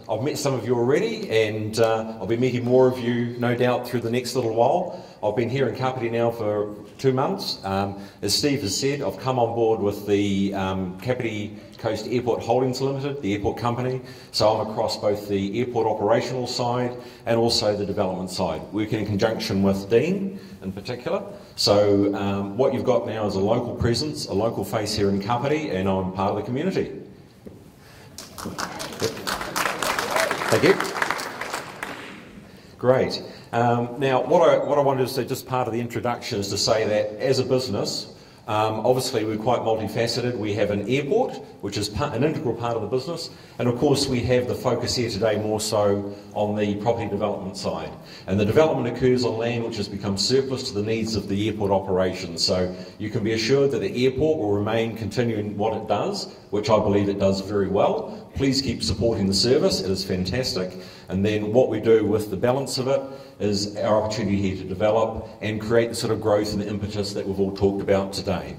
I've met some of you already, and I'll be meeting more of you, no doubt, through the next little while. I've been here in Kapiti now for 2 months. As Steve has said, I've come on board with the Kapiti Coast Airport Holdings Limited, the airport company. So I'm across both the airport operational side and also the development side, working in conjunction with Dean in particular. So what you've got now is a local presence, a local face here in Kapiti, and I'm part of the community. Thank you. Great. Now, what I wanted to say, just part of the introduction, is to say that as a business, obviously we're quite multifaceted. We have an airport, which is an integral part of the business, and of course we have the focus here today more so on the property development side. And the development occurs on land which has become surplus to the needs of the airport operations. So you can be assured that the airport will remain continuing what it does, which I believe it does very well. Please keep supporting the service, it is fantastic. And then what we do with the balance of it is our opportunity here to develop and create the sort of growth and the impetus that we've all talked about today.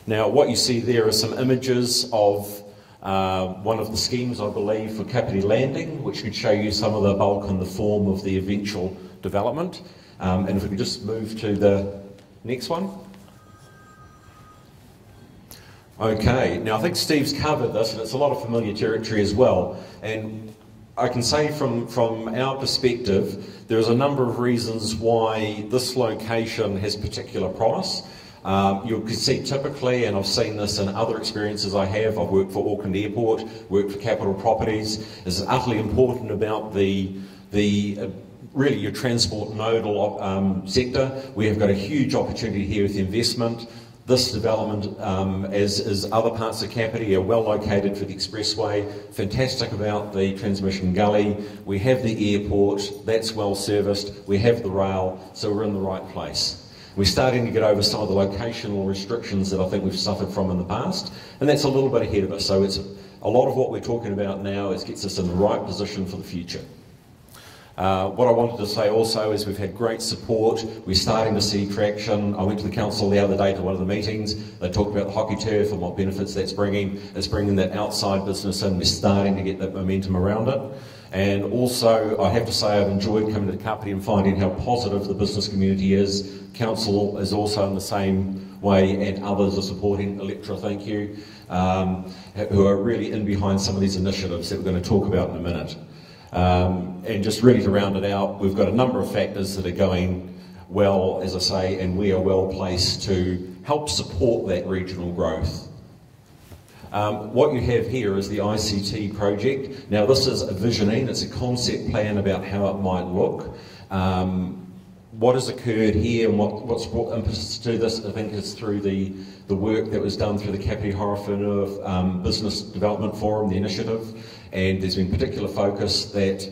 Now, what you see there are some images of one of the schemes, I believe, for Kapiti Landing, which could show you some of the bulk and the form of the eventual development. And if we could just move to the next one. Okay, now I think Steve's covered this, and it's a lot of familiar territory as well. And I can say from our perspective, there's a number of reasons why this location has particular promise. You can see typically, and I've seen this in other experiences I have, I've worked for Auckland Airport, worked for Capital Properties, it's utterly important about the really your transport nodal sector. We have got a huge opportunity here with the investment. This development, as is other parts of Kapiti, are well located for the expressway. Fantastic about the transmission gully. We have the airport, that's well serviced. We have the rail, so we're in the right place. We're starting to get over some of the locational restrictions that I think we've suffered from in the past, and that's a little bit ahead of us. So it's a lot of what we're talking about now gets us in the right position for the future. What I wanted to say also is we've had great support. We're starting to see traction. I went to the council the other day to one of the meetings. They talked about the hockey turf and what benefits that's bringing. It's bringing that outside business in. We're starting to get that momentum around it. And also, I have to say I've enjoyed coming to Kapiti and finding how positive the business community is. Council is also in the same way, and others are supporting. Electra, thank you, who are really in behind some of these initiatives that we're going to talk about in a minute. And just really to round it out, we've got a number of factors that are going well, as I say, and we are well placed to help support that regional growth. What you have here is the ICT project. Now this is a visioning, it's a concept plan about how it might look. What has occurred here and what's brought impetus to this, I think, is through the work that was done through the Kapiti Horowhenua Business Development Forum, the initiative, and there's been particular focus that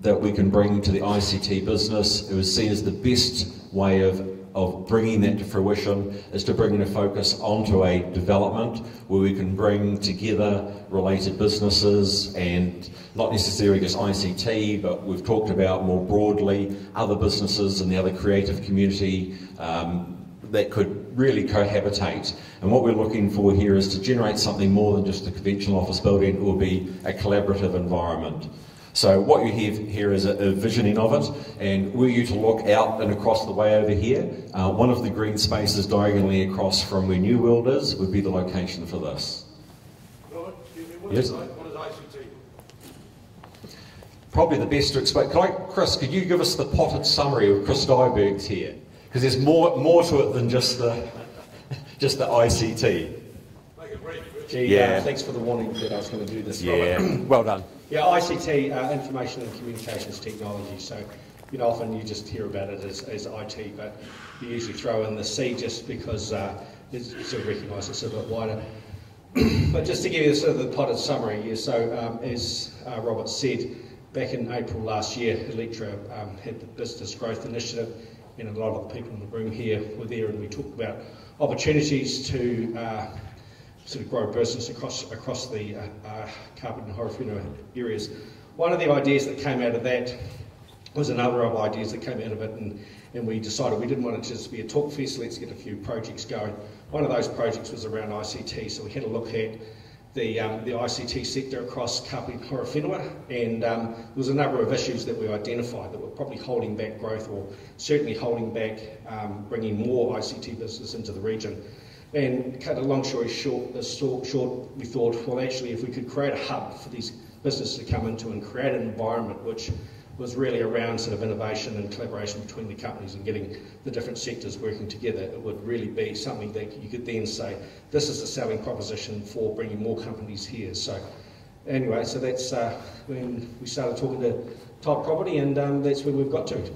we can bring to the ICT business. It was seen as the best way of bringing that to fruition is to bring the focus onto a development where we can bring together related businesses and not necessarily just ICT, but we've talked about more broadly other businesses and the other creative community that could really cohabitate. And what we're looking for here is to generate something more than just a conventional office building. It will be a collaborative environment. So what you have here is a visioning of it, and were you to look out and across the way over here, one of the green spaces diagonally across from where New World is would be the location for this. Robert, what yes? Is ICT? Probably the best to explain. Chris, could you give us the potted summary of Chris Dyberg's here? Because there's more to it than just the ICT. Make it brief. Gee, Yeah. Thanks for the warning that I was going to do this. Yeah, Robert. well done. Yeah, ICT, Information and Communications Technology. So, often you just hear about it as IT, but you usually throw in the C just because it's sort of recognised it's a bit wider. But just to give you sort of the potted summary, yeah, so as Robert said, back in April last year, Electra had the Business Growth Initiative, and a lot of the people in the room here were there, and we talked about opportunities to sort of grow business across the Kapiti and Horowhenua areas. One of the ideas that came out of that was another of ideas that came out of it, and we decided we didn't want it to just be a talk fest, let's get a few projects going. One of those projects was around ICT, so we had a look at the ICT sector across Kapiti and Horowhenua, and there was a number of issues that we identified that were probably holding back growth, or certainly holding back bringing more ICT business into the region. And cut a long story short, we thought, well, actually, if we could create a hub for these businesses to come into and create an environment which was really around sort of innovation and collaboration between the companies and getting the different sectors working together, it would really be something that you could then say, this is a selling proposition for bringing more companies here. So anyway, so that's when we started talking to Type Property, and that's where we've got to.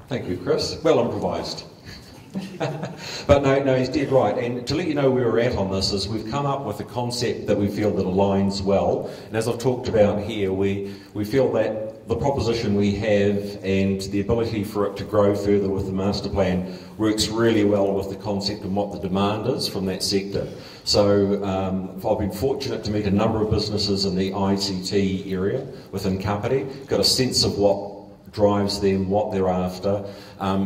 Thank you, Chris. Well improvised. But no, he's dead right. And to let you know where we're at on this is we've come up with a concept that we feel that aligns well. And as I've talked about here, we feel that the proposition we have and the ability for it to grow further with the master plan works really well with the concept and what the demand is from that sector. So I've been fortunate to meet a number of businesses in the ICT area within Kapiti, got a sense of what drives them, what they're after.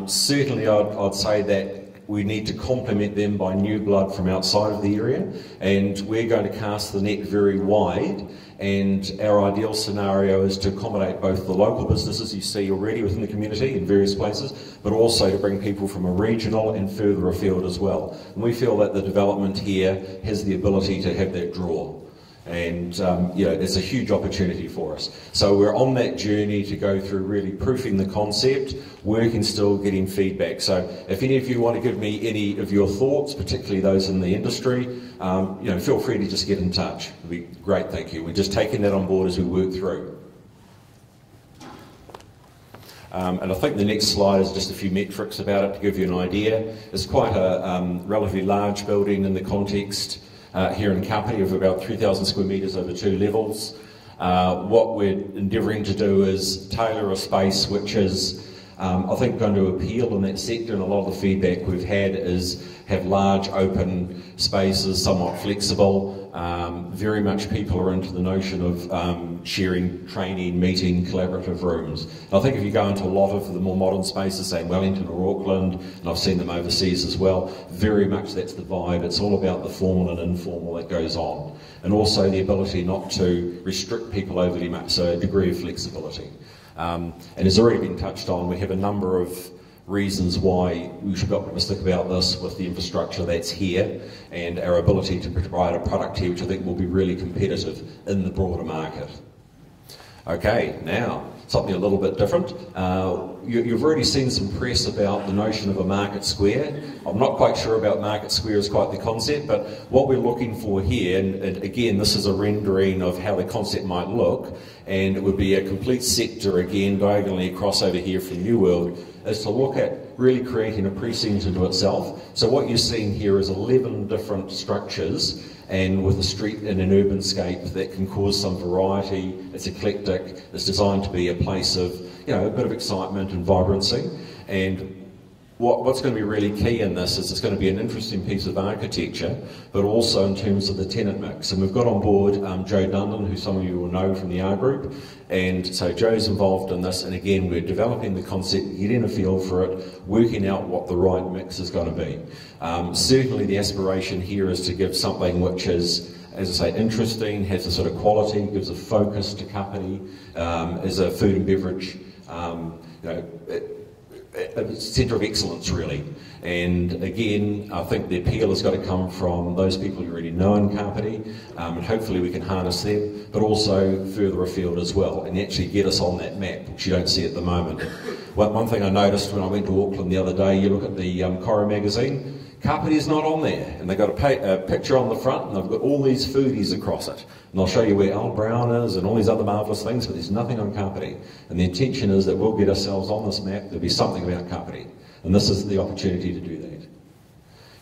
Certainly I'd say that we need to complement them by new blood from outside of the area, and we're going to cast the net very wide, and our ideal scenario is to accommodate both the local businesses you see already within the community in various places, but also to bring people from a regional and further afield as well. And we feel that the development here has the ability to have that draw. And it's a huge opportunity for us. So we're on that journey to go through really proofing the concept, working still, getting feedback. So if any of you want to give me any of your thoughts, particularly those in the industry, feel free to just get in touch. It'd be great, thank you. We're just taking that on board as we work through. And I think the next slide is just a few metrics about it to give you an idea. It's quite a relatively large building in the context here in Kapiti of about 3,000 square metres over 2 levels. What we're endeavouring to do is tailor a space which is, I think, going to appeal in that sector, and a lot of the feedback we've had is have large open spaces, somewhat flexible. Very much people are into the notion of sharing training, meeting, collaborative rooms. And I think if you go into a lot of the more modern spaces, say in Wellington or Auckland, and I've seen them overseas as well, very much that's the vibe. It's all about the formal and informal that goes on. And also the ability not to restrict people overly much, so a degree of flexibility. And as already been touched on, we have a number of reasons why we should be optimistic about this with the infrastructure that's here and our ability to provide a product here which I think will be really competitive in the broader market. Okay, now something a little bit different. You've already seen some press about the notion of a market square. I'm not quite sure about market square as quite the concept, but what we're looking for here, and again this is a rendering of how the concept might look, and it would be a complete sector again diagonally across over here from New World, is to look at really creating a precinct into itself. So what you're seeing here is 11 different structures, and with a street and an urban scape that can cause some variety. It's eclectic, it's designed to be a place of a bit of excitement and vibrancy. And what's going to be really key in this is it's going to be an interesting piece of architecture, but also in terms of the tenant mix. And we've got on board Joe Dundon, who some of you will know from the R Group, and so Joe's involved in this, and again we're developing the concept, getting a feel for it, working out what the right mix is going to be. Certainly the aspiration here is to give something which is, as I say, interesting, has a sort of quality, gives a focus to Kapiti, as a food and beverage a centre of excellence really. And again, I think the appeal has got to come from those people you already know in Kapiti, and hopefully we can harness them, but also further afield as well, and actually get us on that map, which you don't see at the moment. One thing I noticed when I went to Auckland the other day, you look at the Cora magazine, Kapiti is not on there, and they've got a picture on the front, and they've got all these foodies across it. And I'll show you where Al Brown is and all these other marvellous things, but there's nothing on Kapiti. And the intention is that we'll get ourselves on this map, there'll be something about Kapiti. And this is the opportunity to do that.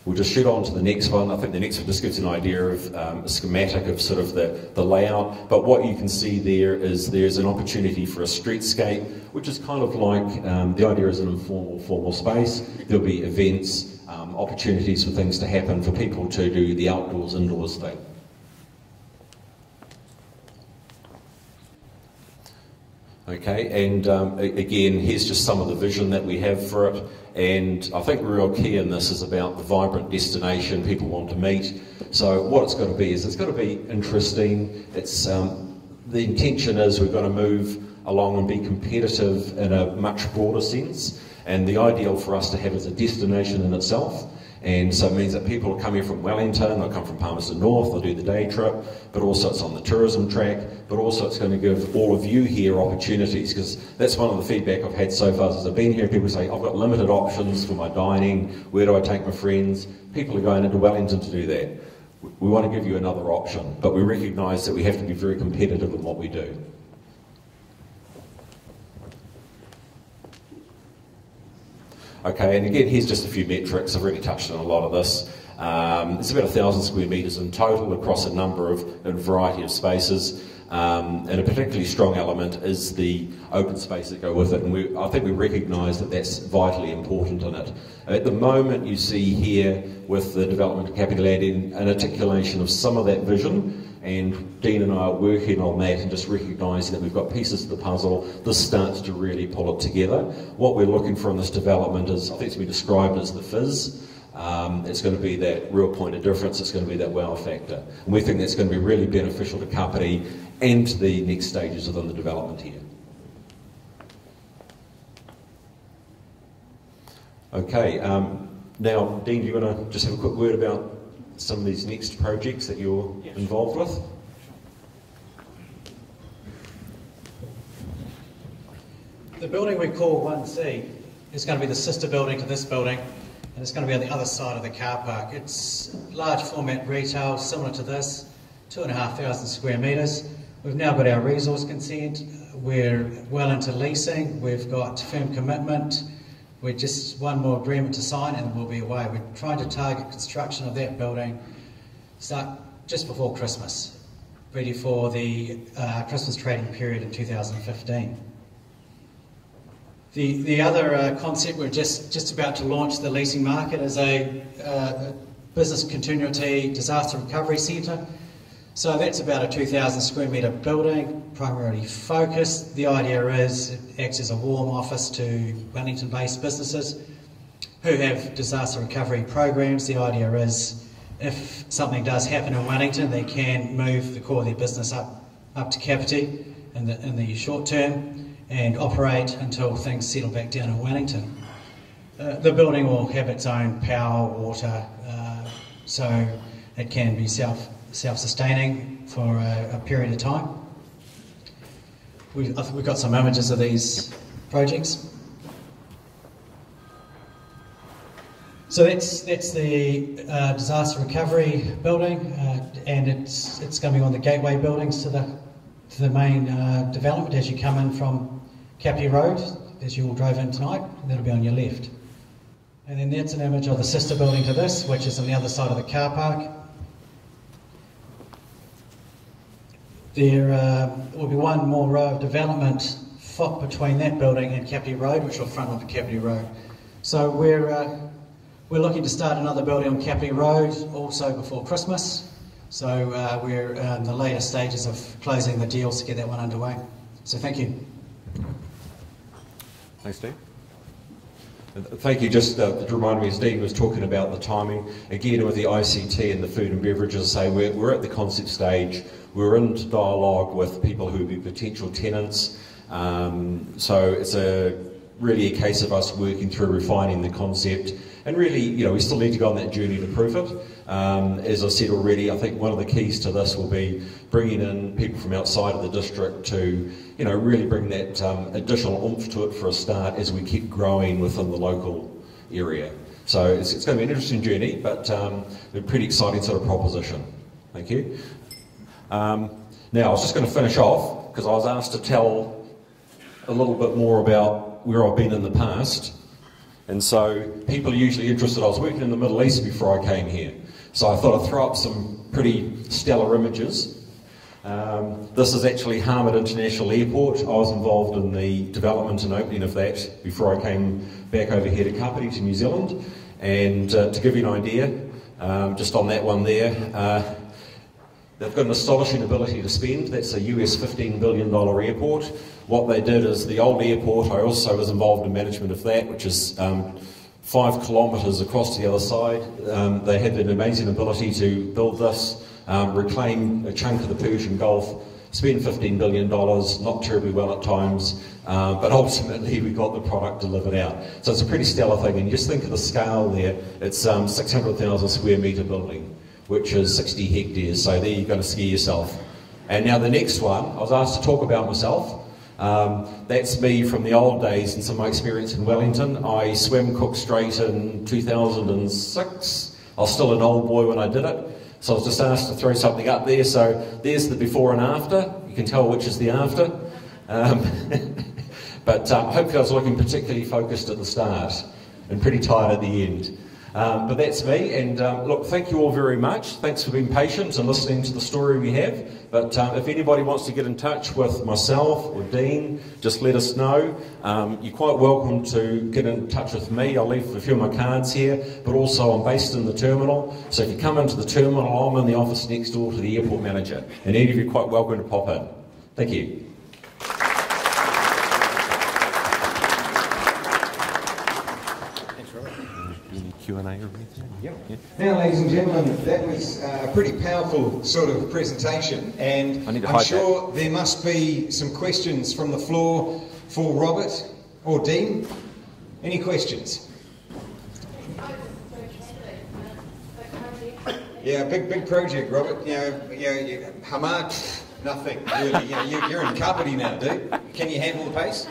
We'll just shoot on to the next one. I think the next one just gives an idea of a schematic of sort of the layout. But what you can see there is there's an opportunity for a streetscape, which is kind of like, the idea is an informal, formal space. There'll be events, opportunities for things to happen, for people to do the outdoors, indoors thing. Okay, and again, here's just some of the vision that we have for it, and I think the real key in this is about the vibrant destination people want to meet. So what it's got to be is it's got to be interesting. It's the intention is we're going to move along and be competitive in a much broader sense, and the ideal for us to have is a destination in itself. And so it means that people are coming from Wellington, they'll come from Palmerston North, they'll do the day trip, but also it's on the tourism track, but also it's going to give all of you here opportunities, because that's one of the feedback I've had so far since I've been here. People say, I've got limited options for my dining, where do I take my friends? People are going into Wellington to do that. We want to give you another option, but we recognise that we have to be very competitive in what we do. Okay, and again, here's just a few metrics. I've already touched on a lot of this. It's about 1,000 square metres in total across a number of, a variety of spaces. And a particularly strong element is the open space that go with it. And I think we recognise that that's vitally important in it. At the moment, you see here with the development of Kapiti an articulation of some of that vision. And Dean and I are working on that and just recognising that we've got pieces of the puzzle. This starts to really pull it together. What we're looking for in this development is, I think it's been described as the fizz. It's going to be that real point of difference. It's going to be that wow factor. And we think that's going to be really beneficial to Kapiti and to the next stages within the development here. Okay, now Dean, do you want to just have a quick word about some of these next projects that you're involved with? The building we call 1C is going to be the sister building to this building, and it's going to be on the other side of the car park. It's large format retail, similar to this, 2,500 square metres. We've now got our resource consent, we're well into leasing, we've got firm commitment, we're just one more agreement to sign and we'll be away. We're trying to target construction of that building start just before Christmas, ready for the Christmas trading period in 2015. The other concept we're just about to launch the leasing market is a business continuity disaster recovery centre. So that's about a 2,000 square metre building, primarily focused. The idea is it acts as a warm office to Wellington-based businesses who have disaster recovery programs. The idea is if something does happen in Wellington, they can move the core of their business up to Kapiti in the short term and operate until things settle back down in Wellington. The building will have its own power, water, so it can be self-sustaining for a period of time. We've got some images of these projects. So that's the disaster recovery building, and it's going to be on the gateway buildings to the main development as you come in from Kapiti Road, as you all drove in tonight. That'll be on your left. And then that's an image of the sister building to this, which is on the other side of the car park. There will be one more row of development between that building and Kapiti Road, which will front onto Kapiti Road. So we're looking to start another building on Kapiti Road also before Christmas. So we're in the later stages of closing the deals to get that one underway. So thank you. Thanks, Steve. Thank you. Just to remind me, as Dean was talking about the timing, again with the ICT and the food and beverages, say we're at the concept stage. We're in dialogue with people who will be potential tenants. So it's really a case of us working through refining the concept. And really, we still need to go on that journey to prove it. As I said already, I think one of the keys to this will be bringing in people from outside of the district to, really bring that additional oomph to it for a start as we keep growing within the local area. So it's going to be an interesting journey, but a pretty exciting sort of proposition. Thank you. Now, I was just going to finish off because I was asked to tell a little bit more about where I've been in the past. And so people are usually interested. I was working in the Middle East before I came here. So I thought I'd throw up some pretty stellar images. This is actually Hamid International Airport. I was involved in the development and opening of that before I came back over here to Kapiti, to New Zealand. And to give you an idea, just on that one there, They've got an astonishing ability to spend. That's a US $15 billion airport. What they did is the old airport, I also was involved in management of that, which is 5 kilometres across to the other side. They had an amazing ability to build this, reclaim a chunk of the Persian Gulf, spend $15 billion, not terribly well at times, but ultimately we got the product delivered out. So it's a pretty stellar thing, and just think of the scale there. It's 600,000 square metre building, which is 60 hectares, so there you're going to ski yourself. And now the next one, I was asked to talk about myself. That's me from the old days and some of my experience in Wellington. I swam Cook Strait in 2006. I was still an old boy when I did it, so I was just asked to throw something up there. So there's the before and after. You can tell which is the after. But hopefully I was looking particularly focused at the start and pretty tired at the end. But that's me, and look, thank you all very much. Thanks for being patient and listening to the story we have. But if anybody wants to get in touch with myself or Dean, just let us know. You're quite welcome to get in touch with me. I'll leave a few of my cards here, but also I'm based in the terminal. So if you come into the terminal, I'm in the office next door to the airport manager, and any of you are quite welcome to pop in. Thank you. Q&A or anything? Yep. Yeah. Now, ladies and gentlemen, that was a pretty powerful sort of presentation, and I'm sure there must be some questions from the floor for Robert or Dean. Any questions? Yeah, big project, Robert. Hamad, nothing really. You're in Kapiti now, dude. Can you handle the pace?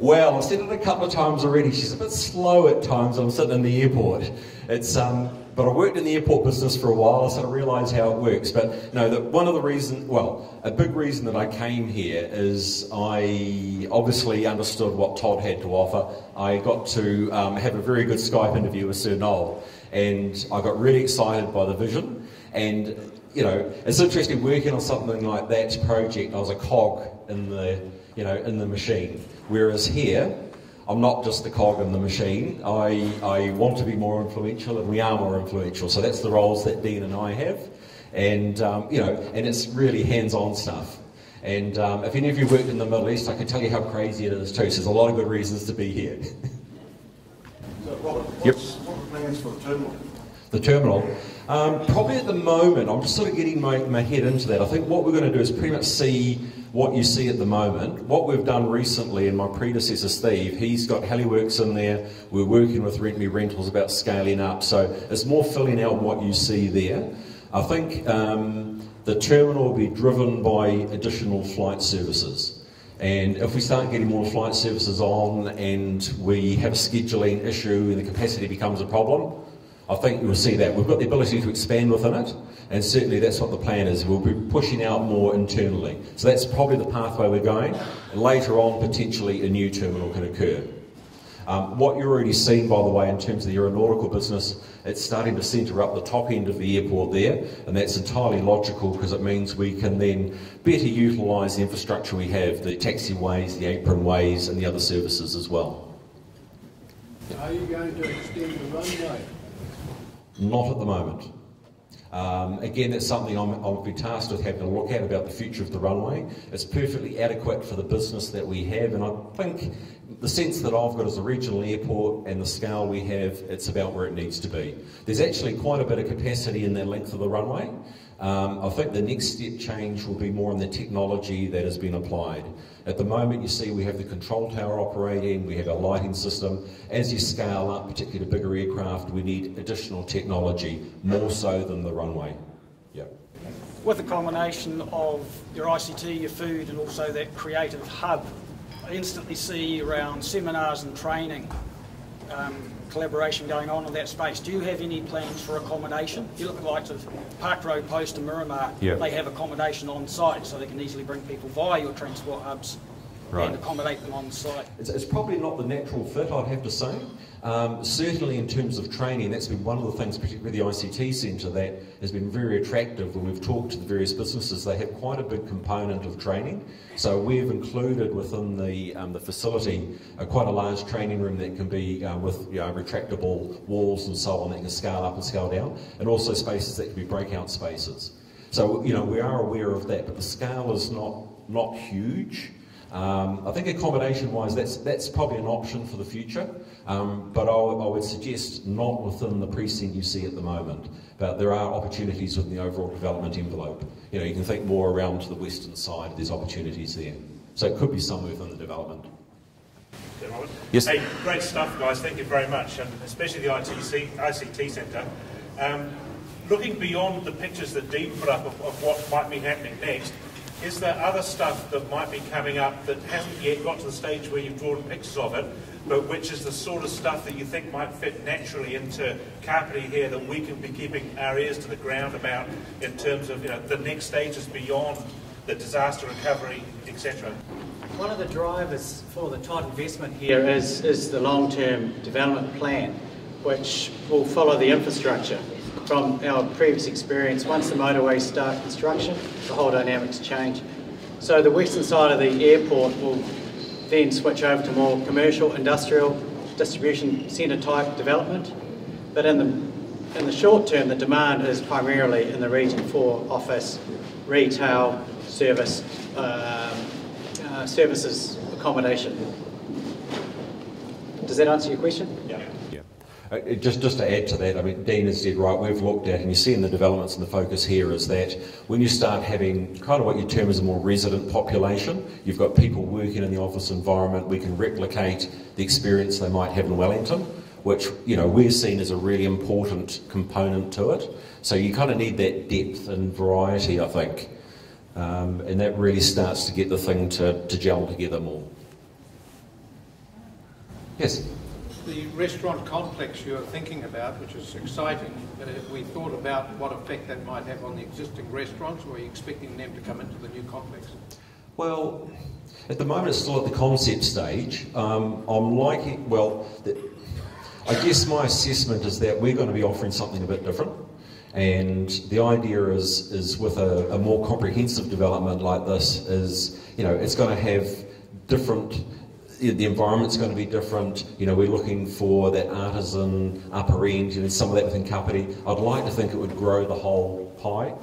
Well, I've said it a couple of times already. She's a bit slow at times. I'm sitting in the airport. It's but I worked in the airport business for a while, so I realised how it works. But no, one of the reasons, well, a big reason that I came here is I obviously understood what Todd had to offer. I got to have a very good Skype interview with Sir Noel, and I got really excited by the vision. And you know, it's interesting working on something like that project. I was a cog in the in the machine. Whereas here, I'm not just the cog in the machine. I want to be more influential, and we are more influential. So that's the roles that Dean and I have, and and it's really hands-on stuff. And if any of you worked in the Middle East, I can tell you how crazy it is too. So there's a lot of good reasons to be here. So, Robert, what are the plans for the terminal? The terminal. Probably at the moment, I'm just sort of getting my head into that. I think what we're going to do is pretty much see what you see at the moment. What we've done recently, and my predecessor Steve, he's got Heliworks in there. We're working with Rent Me Rentals about scaling up. So it's more filling out what you see there. I think the terminal will be driven by additional flight services. And if we start getting more flight services on and we have a scheduling issue and the capacity becomes a problem, I think we'll see that. We've got the ability to expand within it, and certainly that's what the plan is. We'll be pushing out more internally. So that's probably the pathway we're going, and later on potentially a new terminal can occur. What you're already seeing, by the way, in terms of the aeronautical business, it's starting to centre up the top end of the airport there, and that's entirely logical because it means we can then better utilise the infrastructure we have, the taxiways, the apronways, and the other services as well. Are you going to extend the runway? Not at the moment. Again, that's something I'll be tasked with having a look at about the future of the runway. It's perfectly adequate for the business that we have, and I think the sense that I've got as a regional airport and the scale we have, it's about where it needs to be. There's actually quite a bit of capacity in the length of the runway. I think the next step change will be more in the technology that has been applied. At the moment, you see we have the control tower operating, we have our lighting system. As you scale up, particularly bigger aircraft, we need additional technology, more so than the runway. Yeah. With a combination of your ICT, your food, and also that creative hub, I instantly see around seminars and training, collaboration going on in that space. Do you have any plans for accommodation? You look at the likes of Park Road Post and Miramar, they have accommodation on site so they can easily bring people via your transport hubs and accommodate them on site. It's probably not the natural fit, I'd have to say. Certainly in terms of training, that's been one of the things, particularly the ICT centre, that has been very attractive when we've talked to the various businesses. They have quite a big component of training. So we've included within the facility quite a large training room that can be with retractable walls and so on that can scale up and scale down, and also spaces that can be breakout spaces. So, you know, we are aware of that, but the scale is not huge. I think accommodation-wise, that's probably an option for the future, but I would suggest not within the precinct you see at the moment. But there are opportunities within the overall development envelope. You know, you can think more around to the western side, there's opportunities there. So it could be somewhere within the development. Yes. Hey, great stuff, guys. Thank you very much, and especially the ICT Centre. Looking beyond the pictures that Dean put up of what might be happening next, is there other stuff that might be coming up that hasn't yet got to the stage where you've drawn pictures of it, but which is the sort of stuff that you think might fit naturally into Kapiti here that we can be keeping our ears to the ground about in terms of, you know, the next stages beyond the disaster recovery, etc.? One of the drivers for the tight investment here is the long-term development plan, which will follow the infrastructure. From our previous experience, once the motorways start construction, the whole dynamics change. So the western side of the airport will then switch over to more commercial, industrial, distribution centre type development. But in the short term, the demand is primarily in the region for office, retail, services, accommodation. Does that answer your question? Yeah. Just to add to that, I mean, Dean is dead right. We've looked at, and you see in the developments, and the focus here is that when you start having kind of what you term as a more resident population, you've got people working in the office environment, we can replicate the experience they might have in Wellington, which, you know, we're seen as a really important component to it. So you kind of need that depth and variety, I think, and that really starts to get the thing to gel together more. Yes? The restaurant complex you're thinking about, which is exciting, but have we thought about what effect that might have on the existing restaurants, or are you expecting them to come into the new complex? Well, at the moment it's still at the concept stage. I'm liking, well, I guess my assessment is that we're going to be offering something a bit different, and the idea is with a more comprehensive development like this is, you know, it's going to have different, the environment's going to be different. You know, we're looking for that artisan upper end, you know, some of that within Kapiti. I'd like to think it would grow the whole pie,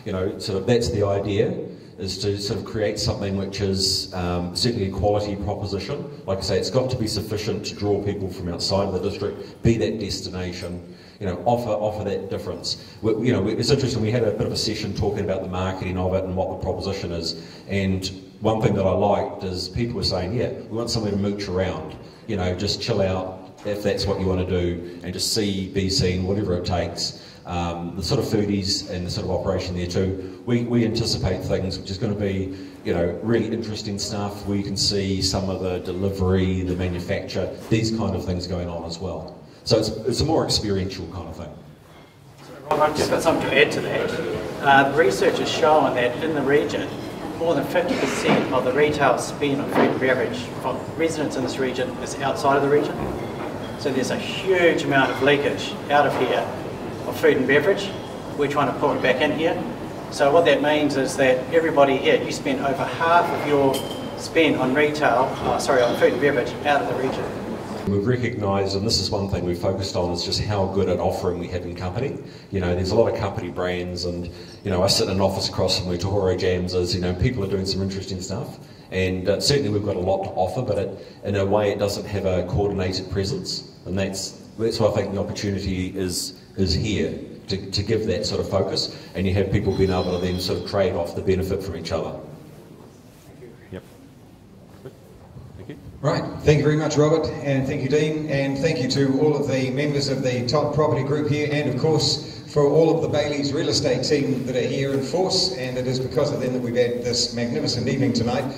you know, sort of that's the idea, is to sort of create something which is certainly a quality proposition. Like I say, it's got to be sufficient to draw people from outside of the district, be that destination, you know, offer that difference. You know, it's interesting, we had a bit of a session talking about the marketing of it and what the proposition is, and one thing that I liked is people were saying, yeah, we want somewhere to mooch around, you know, just chill out if that's what you want to do, and just be seen, whatever it takes. The sort of foodies and the sort of operation there too, we anticipate things which is going to be, you know, really interesting stuff where you can see some of the delivery, the manufacture, these kind of things going on as well. So it's a more experiential kind of thing. Rob, I've just got something to add to that. Research has shown that in the region, more than 50% of the retail spend on food and beverage from residents in this region is outside of the region. So there's a huge amount of leakage out of here of food and beverage. We're trying to pull it back in here. So what that means is that everybody here, you spend over half of your spend on retail, on food and beverage out of the region. We've recognised, and this is one thing we've focused on, is just how good an offering we have in Kapiti. You know, there's a lot of Kapiti brands, and, you know, I sit in an office across from where Tohoro Jams is, you know, people are doing some interesting stuff, and certainly we've got a lot to offer, but in a way it doesn't have a coordinated presence, and that's why I think the opportunity is here, to give that sort of focus, and you have people being able to then sort of trade off the benefit from each other. Right, thank you very much, Robert, and thank you, Dean, and thank you to all of the members of the Top Property Group here, and of course for all of the Bailey's real estate team that are here in force, and it is because of them that we've had this magnificent evening tonight.